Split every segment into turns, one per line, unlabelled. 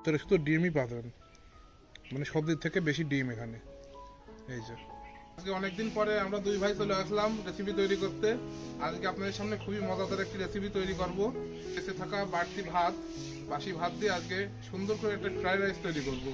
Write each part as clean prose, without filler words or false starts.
তোর শুধু ডিমই পাবেন, মানে সব দিক থেকে বেশি ডিম এখানে। এই যে আজকে অনেকদিন পরে আমরা দুই ভাই চলে আসলাম রেসিপি তৈরি করতে। আজকে আপনাদের সামনে খুবই মজাদার একটি রেসিপি তৈরি করব। বেঁচে থাকা বাড়তি ভাত, বাসি ভাত দিয়ে আজকে সুন্দর করে একটা ফ্রাইড রাইস তৈরি করব।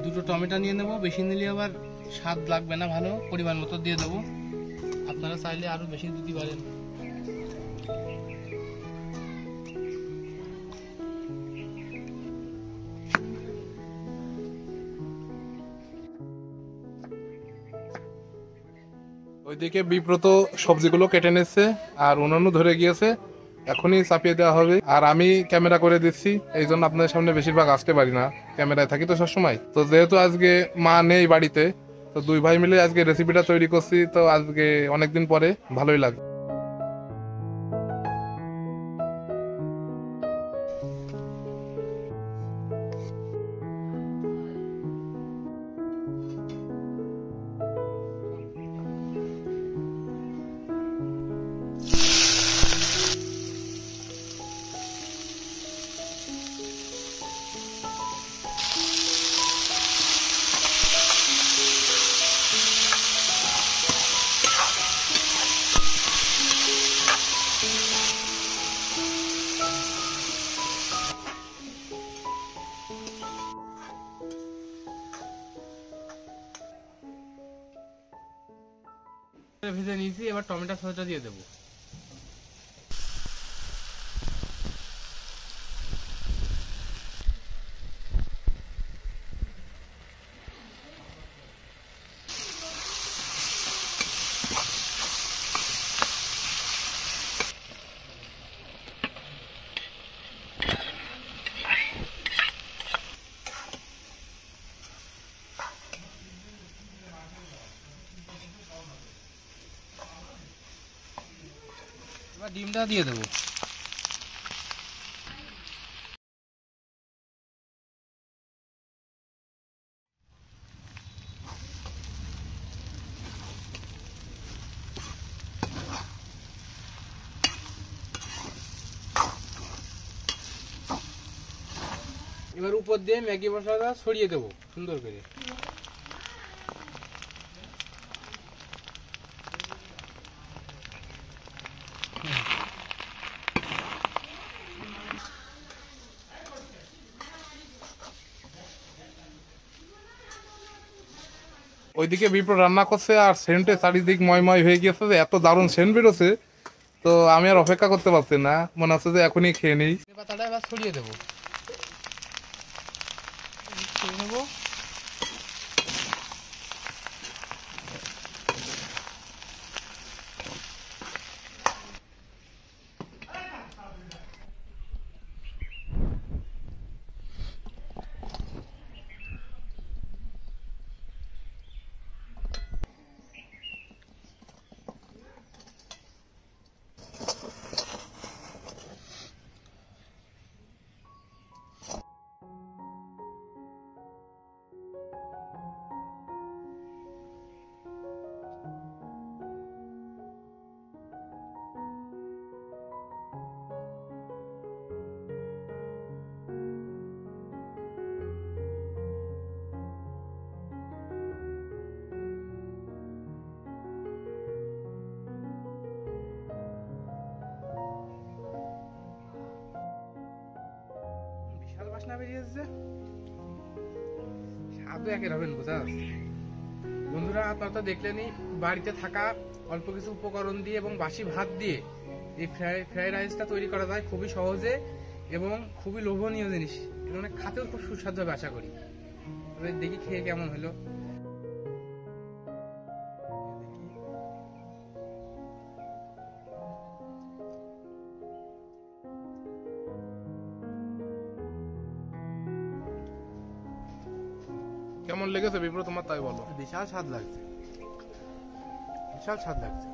দুটো টমেটো নিয়ে নেব, বেশি নিলে আবার স্বাদ লাগবে না, ভালো পরিমাণ মতো দিয়ে দেবো। আপনারা চাইলে আরো বেশি দিতে পারেন।
ওইদিকে বিব্রত সবজিগুলো কেটে নিচ্ছে আর উনুনও ধরে গিয়েছে, এখনই চাপিয়ে দেওয়া হবে। আর আমি ক্যামেরা করে দিচ্ছি, এই জন্য আপনাদের সামনে বেশিরভাগ আসতে পারি না, ক্যামেরায় থাকি তো সবসময়। তো যেহেতু আজকে মা নেই বাড়িতে, তো দুই ভাই মিলে আজকে রেসিপিটা তৈরি করছি, তো আজকে অনেকদিন পরে ভালোই লাগে।
ভেজে নিয়েছি, এবার টমেটো সসটা দিয়ে দেবো। এবার ডিমটা দিয়ে দেবো। এবার উপর দিয়ে ম্যাগি মশলাটা ছড়িয়ে দেবো সুন্দর করে।
ওইদিকে বিপ্র রান্না করছে আর সেন্টে চারিদিক ময়ময় হয়ে গিয়েছে, যে এত দারুণ সেন্ট বেরোছে, তো আমি আর অপেক্ষা করতে পারছি না, মনে হচ্ছে যে এখনই খেয়ে নিই।
পাতাটা এবার ছড়িয়ে দেবো, ছড়িয়ে নেবো। বিশাল বাসনা বেরিয়েছে, স্বাদও একের হবেন বোঝা যাচ্ছে। বন্ধুরা, আপনারা তো দেখলেনই, বাড়িতে থাকা অল্প কিছু উপকরণ দিয়ে এবং বাসি ভাত দিয়ে এই ফ্রাইড রাইসটা তৈরি করা যায় খুবই সহজে এবং খুবই লোভনীয় জিনিস। এটা খাতেও খুব সুস্বাদু হবে আশা করি। দেখি খেয়ে কেমন হলো।
কেমন লেগেছে বিপ্র তোমার, তাই বলো।
বিশাল স্বাদ লাগছে। বিশাল স্বাদ লাগছে।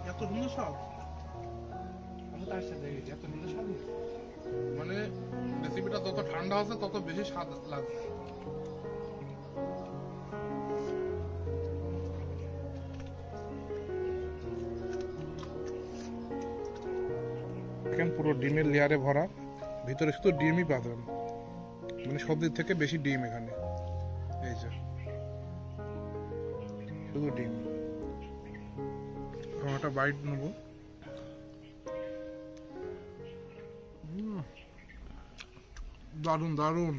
এত সুন্দর স্বাদ,
আমি তার সাথে দেখেছি এত সুন্দর স্বাদ নেই।
মানে রেসিপিটা যত ঠান্ডা আছে তত বেশি স্বাদ লাগছে। দেখেন পুরো ডিমের লেয়ারে ভরা, ভিতরে শুধু ডিমই পাবেন, মানে সব দিক থেকে বেশি ডিম এখানে। এই যে শুধু ডিম। এখন একটা বাইট নেব। দারুণ দারুণ।